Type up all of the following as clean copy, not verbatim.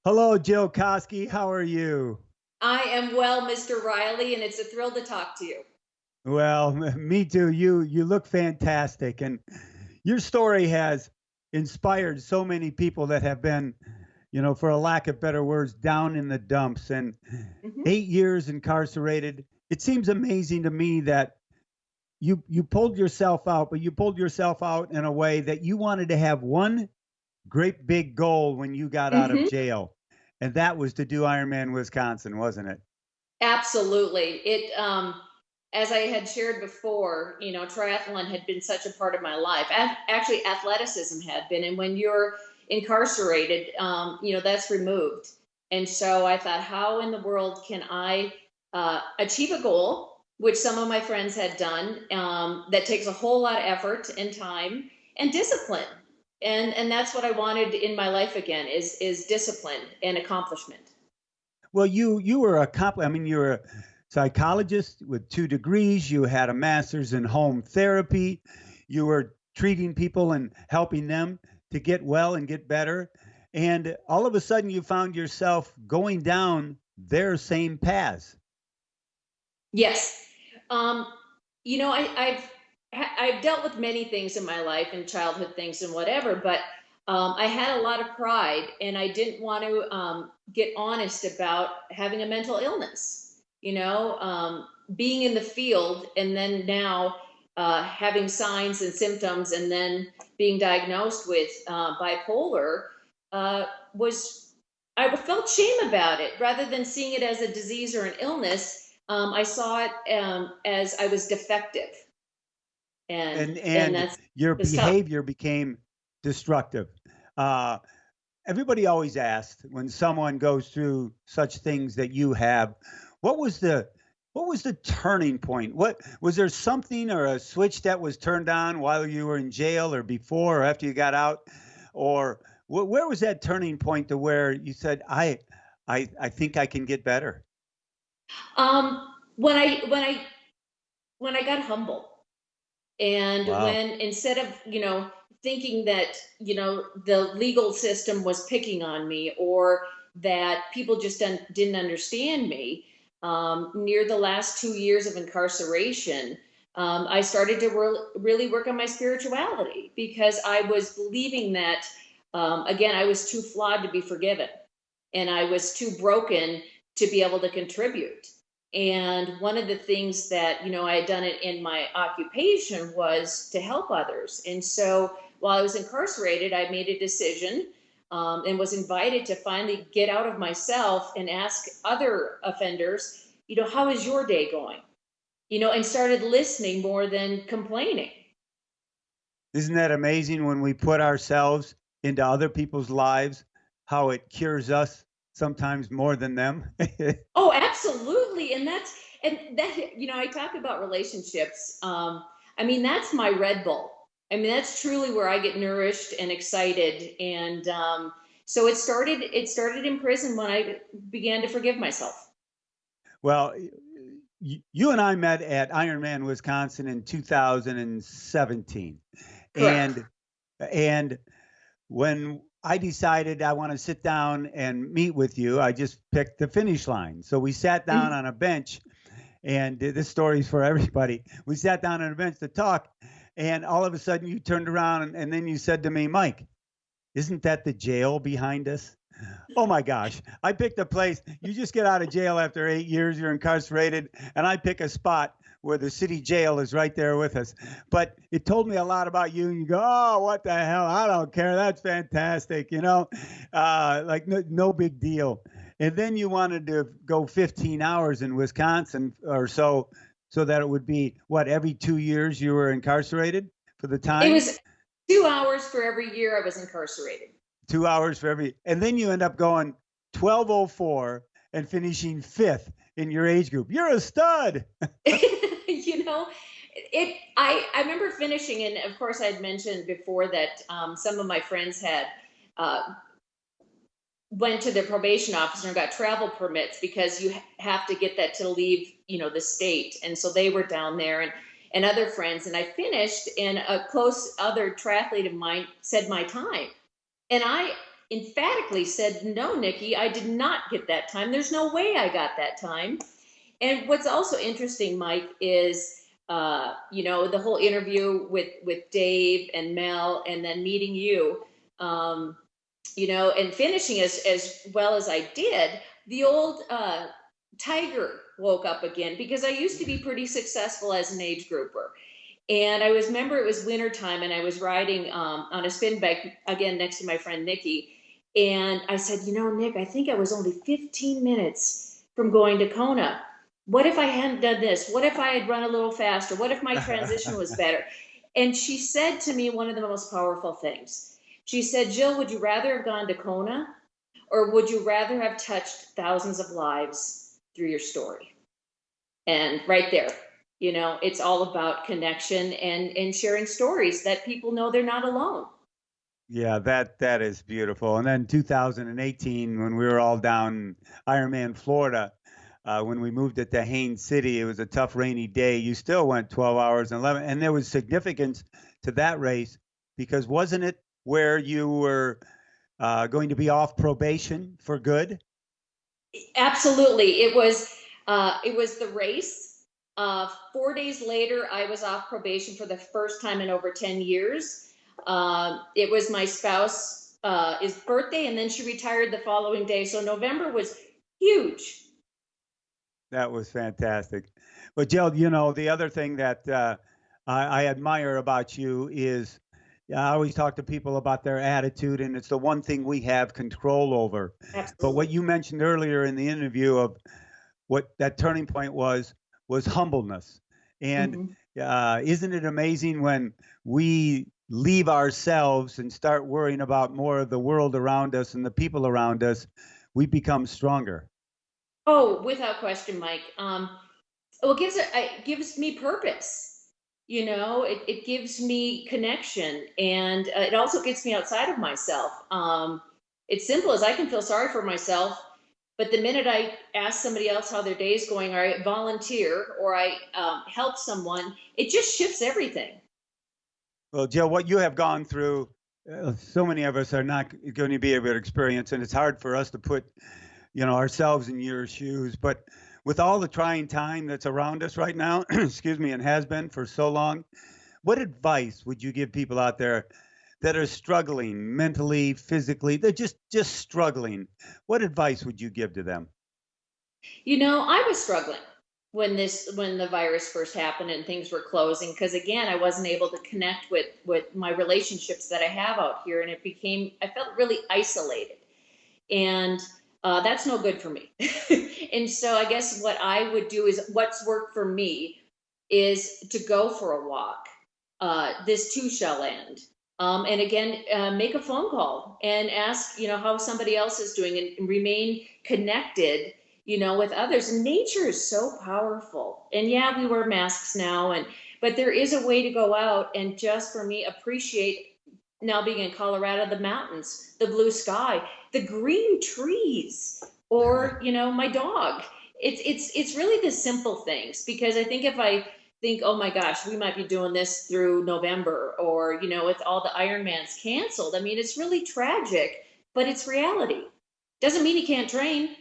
Hello, Jill Koski. How are you? I am well, Mr. Riley, and it's a thrill to talk to you. Well, me too. You look fantastic, and your story has inspired so many people that have been, for a lack of better words, down in the dumps and Mhm. 8 years incarcerated. It seems amazing to me that you pulled yourself out, but you pulled yourself out in a way that you wanted to have one great big goal when you got out of Mhm. jail, and that was to do Ironman Wisconsin, wasn't it? Absolutely. As I had shared before, triathlon had been such a part of my life. Actually, athleticism had been, and when you're incarcerated, that's removed. And so I thought, how in the world can I achieve a goal, which some of my friends had done, that takes a whole lot of effort and time and discipline. And that's what I wanted in my life again is discipline and accomplishment. Well, you were I mean, you're a psychologist with 2 degrees. You had a master's in home therapy. You were treating people and helping them to get well and get better. And all of a sudden, you found yourself going down their same paths. Yes. Um, I've dealt with many things in my life and childhood things and whatever, but I had a lot of pride, and I didn't want to get honest about having a mental illness. Being in the field and then now having signs and symptoms, and then being diagnosed with bipolar was I felt shame about it rather than seeing it as a disease or an illness. I saw it as I was defective, and and And that's your the stuff. behavior became destructive. Uh, Everybody always asks when someone goes through such things that you have, what was the what was the turning point? What was there something or a switch that was turned on while you were in jail or before or after you got out? Or where was that turning point to where you said, I think I can get better? When I got humble, and Wow. when instead of thinking that the legal system was picking on me, or that people just didn't understand me, near the last 2 years of incarceration, I started to really work on my spirituality, because I was believing that, again, I was too flawed to be forgiven, and I was too broken to be able to contribute. And one of the things that, I had done it in my occupation was to help others. And so while I was incarcerated, I made a decision, and was invited to finally get out of myself and ask other offenders, how is your day going? And started listening more than complaining. Isn't that amazing when we put ourselves into other people's lives, how it cures us sometimes more than them? Oh, absolutely. And I talk about relationships. I mean, that's my Red Bull. I mean, that's truly where I get nourished and excited. And so it started in prison when I began to forgive myself. Well, you and I met at Ironman Wisconsin in 2017, Correct. and when I decided I want to sit down and meet with you, I just picked the finish line. So we sat down Mhm. on a bench, and this story's for everybody. We sat down on a bench to talk, and all of a sudden you turned around and then you said to me, Mike, isn't that the jail behind us? Oh my gosh. I picked a place. You just get out of jail after 8 years, you're incarcerated, and I pick a spot where the city jail is right there with us. But it told me a lot about you. And you go, oh, what the hell? I don't care. That's fantastic. Like no big deal. And then you wanted to go 15 hours in Wisconsin or so, so that it would be what, every 2 years you were incarcerated for the It time? was 2 hours for every year I was incarcerated. 2 hours for every, and then you end up going 1204 and finishing fifth in your age group. You're a stud. you know, I remember finishing, and of course I'd mentioned before that some of my friends had uh, went to the probation officer and got travel permits, because you have to get that to leave, the state. And so they were down there, and other friends, and I finished, and a close other triathlete of mine said my time. And emphatically said, "No, Nikki, I did not get that time. There's no way I got that time." And what's also interesting, Mike, is the whole interview with Dave and Mel, and then meeting you, and finishing as well as I did. The old tiger woke up again, because I used to be pretty successful as an age grouper. And remember it was winter time, and I was riding on a spin bike again next to my friend Nikki. And I said, Nick, I think I was only 15 minutes from going to Kona. What if I hadn't done this? What if I had run a little faster? What if my transition was better? And she said to me one of the most powerful things. She said, Jill, would you rather have gone to Kona, or would you rather have touched thousands of lives through your story? And right there, it's all about connection and sharing stories that people know they're not alone. Yeah, that is beautiful. And then 2018, when we were all down Ironman, Florida, when we moved it to Haines City, it was a tough, rainy day. You still went 12 hours and 11, and there was significance to that race, because wasn't it where you were going to be off probation for good? Absolutely, it was the race. 4 days later, I was off probation for the first time in over 10 years. It was my spouse, his birthday, and then she retired the following day. So November was huge. That was fantastic. But Jill, the other thing that I admire about you is, I always talk to people about their attitude, and it's the one thing we have control over. But what Absolutely. you mentioned earlier in the interview of what that turning point was humbleness. And Hmm. isn't it amazing when we leave ourselves and start worrying about more of the world around us and the people around us, we become stronger. Oh, without question, Mike. Well, it gives me purpose. It gives me connection, and it also gets me outside of myself. It's simple as I can feel sorry for myself, but the minute I ask somebody else how their day is going, or I volunteer, or I help someone, it just shifts everything. Well, Jill, what you have gone through, so many of us are not going to be able to experience, and it's hard for us to put, ourselves in your shoes. But with all the trying time that's around us right now, excuse me, and has been for so long, what advice would you give people out there that are struggling mentally, physically? They're just struggling. What advice would you give to them? I was struggling when the virus first happened and things were closing, because again, I wasn't able to connect with my relationships that I have out here, and I felt really isolated. And that's no good for me. And so I guess what I would do is, what's worked for me is to go for a walk. This too shall end. And again, make a phone call and ask, how somebody else is doing, and remain connected, with others. And nature is so powerful. And yeah, we wear masks now, but there is a way to go out and, just for me, appreciate, now being in Colorado, the mountains, the blue sky, the green trees, or my dog. It's really the simple things, because I think if I think, oh my gosh, we might be doing this through November, or with all the Ironmans canceled. I mean, it's really tragic, but it's reality. Doesn't mean you can't train.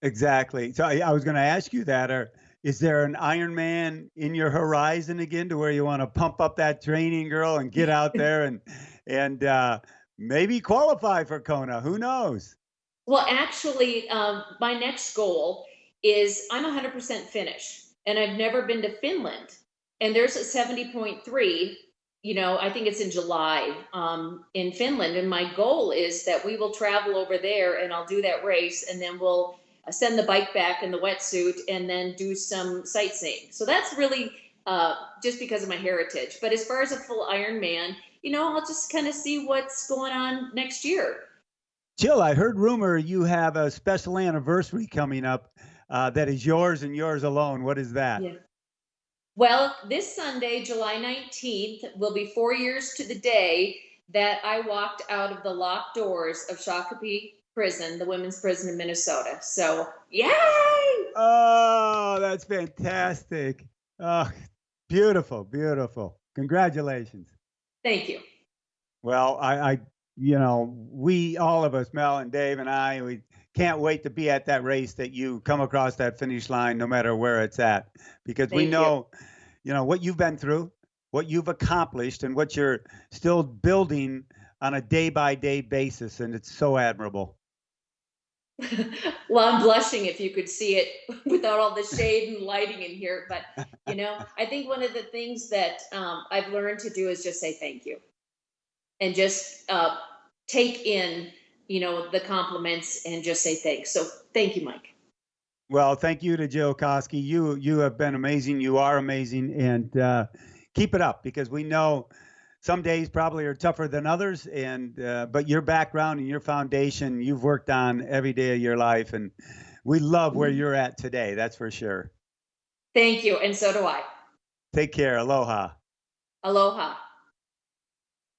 Exactly. So I was going to ask you that. Or is there an Ironman in your horizon again, to where you want to pump up that training, girl, and get out there and maybe qualify for Kona? Who knows? Well, actually, my next goal is, I'm 100% Finnish, and I've never been to Finland. And there's a 70.3, I think it's in July, in Finland. And my goal is that we will travel over there, and I'll do that race, and then we'll send the bike back in the wetsuit, and then do some sightseeing. So that's really just because of my heritage. But as far as a full Ironman, I'll just kind of see what's going on next year. Jill, I heard rumor you have a special anniversary coming up that is yours and yours alone. What is that? Yeah. Well, this Sunday, July 19th, will be 4 years to the day that I walked out of the locked doors of Shakopee Prison, the women's prison in Minnesota. So, yay! Oh, that's fantastic. Oh, beautiful, beautiful. Congratulations. Thank you. Well, I all of us, Mel and Dave and I, we can't wait to be at that race that you come across that finish line, no matter where it's at, because we Thank you. know, what you've been through, what you've accomplished, and what you're still building on a day by day basis. And it's so admirable. Well, I'm blushing if you could see it without all the shade and lighting in here. But, I think one of the things that I've learned to do is just say thank you and just take in, the compliments and just say thanks. So thank you, Mike. Well, thank you to Jill Koski. You have been amazing. You are amazing, and keep it up, because we know some days probably are tougher than others. And but your background and your foundation, you've worked on every day of your life, and we love where you're at today. That's for sure. Thank you. And so do I. Take care. Aloha. Aloha.